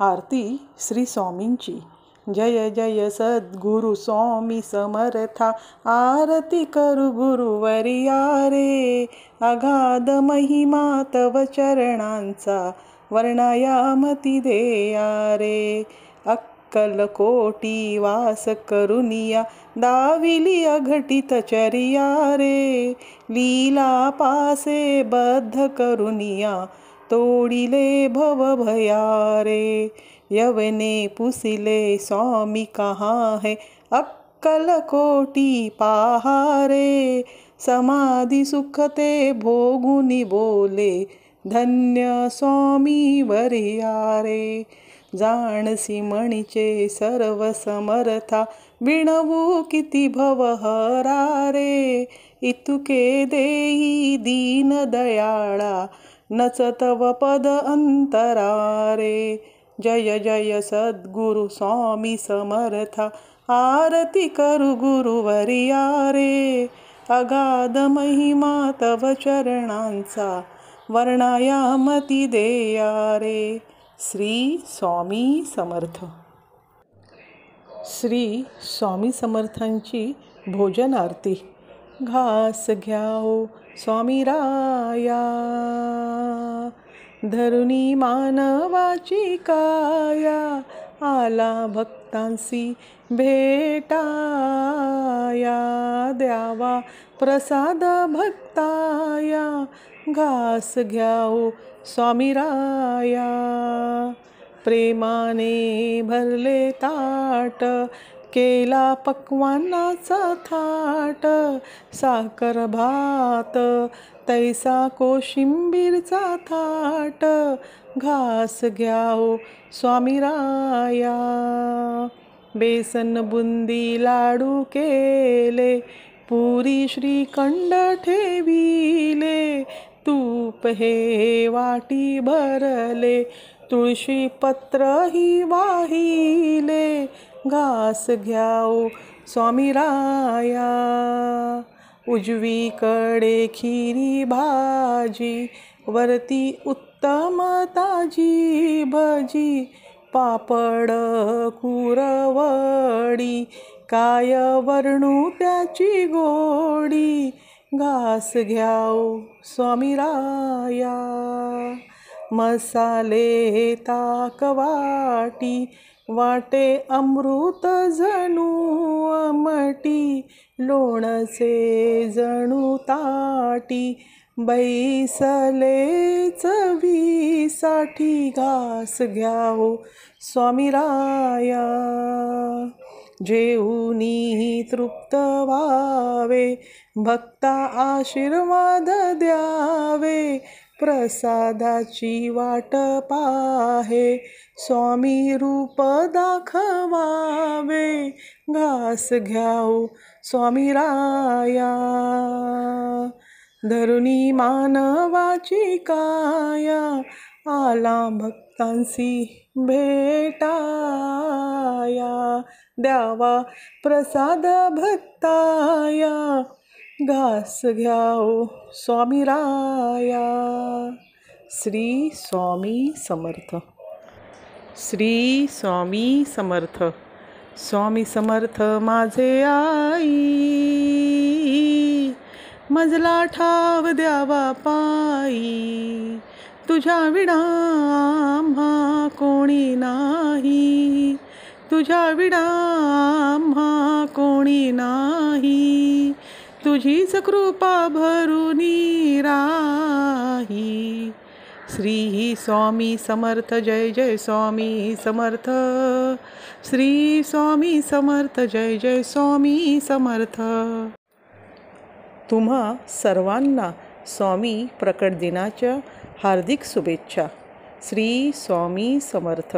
आरती श्री स्वामींची. जय जय सद्गुरु स्वामी समर्था, आरती करू गुरुवर्या रे. अगाध महिमा तव चरणांचा, वर्णायामती देया रे. अक्कलकोटी वास करुनिया, दाविली अघटित चरिया रे. लीला पासे बद्ध करुनिया, तोडिले भवभया रे. यवने पुसिले स्वामी कहाँ है, अक्कलकोटी पाहा रे. समाधी सुखते भोगुनी बोले, धन्य स्वामी वर्या रे. जाणसी मणीचे सर्व समर्था, विणवू किती भवहरा रे. इतुके देई दीन दयाळा, नचतव पद अंतरा रे. जय जय सद्गुरु स्वामी समर्था, आरती करू गुरुवर्या रे. अगाध महिमा तव चरणांचा, वर्णायामती देया रे. श्री स्वामी समर्थ. श्री स्वामी समर्थांची भोजन आरती. घास घ्याओ स्वामी राया, धरुनी मानवाची काया. आला भक्तांसी भेटाया, द्यावा प्रसाद भक्ताया. घास घ्याओ स्वामी राया, प्रेमाने भरले ताट. केला पक्वान्नाचा थाट, साखर भात तैसा कोशिंबीरचा थाट. घास घ्याओ स्वामी राया, बेसन बुंदी लाडू केले. पुरी श्रीखंड ठेविले, तूप हे वाटी भरले. तुळशी पत्रही वाहिले, घास घ्याओ स्वामी राया. उजवीकडे खिरी भाजी, वरती उत्तम ताजी भजी. पापड कुरवडी, काय वर्णू त्याची गोडी. घास घ्याओ स्वामी राया, मसाले ताकवाटी. वाटे अमृत जणू आमटी, लोणचे जणू ताटी. बैसले चवीसाठी, घास घ्याओ स्वामी राया. जेऊनी तृप्त व्हावे, भक्ता आशीर्वाद द्यावे. प्रसादाची वाट पाहे, स्वामी रूप दाखवावे. घास घ्याओ स्वामी राया, धरुनी मानवाची काया. आला भक्तांसी भेटाया, द्यावा प्रसाद भक्ताया. घास घ्याओ स्वामी राया. श्री स्वामी समर्थ. श्री स्वामी समर्थ. स्वामी समर्थ माझे आई, मजला ठाव द्यावा पायी. तुझ्या विना आम्हा कोणी नाही, तुझ्या विना आम्हा कोणी नाही. तुझीच कृपा भरुनी राही. श्री स्वामी समर्थ. जय जय स्वामी समर्थ. श्री स्वामी समर्थ. जय जय स्वामी समर्थ. तुम्हा सर्वांना स्वामी प्रकट दिनाच्या हार्दिक शुभेच्छा. श्री स्वामी समर्थ.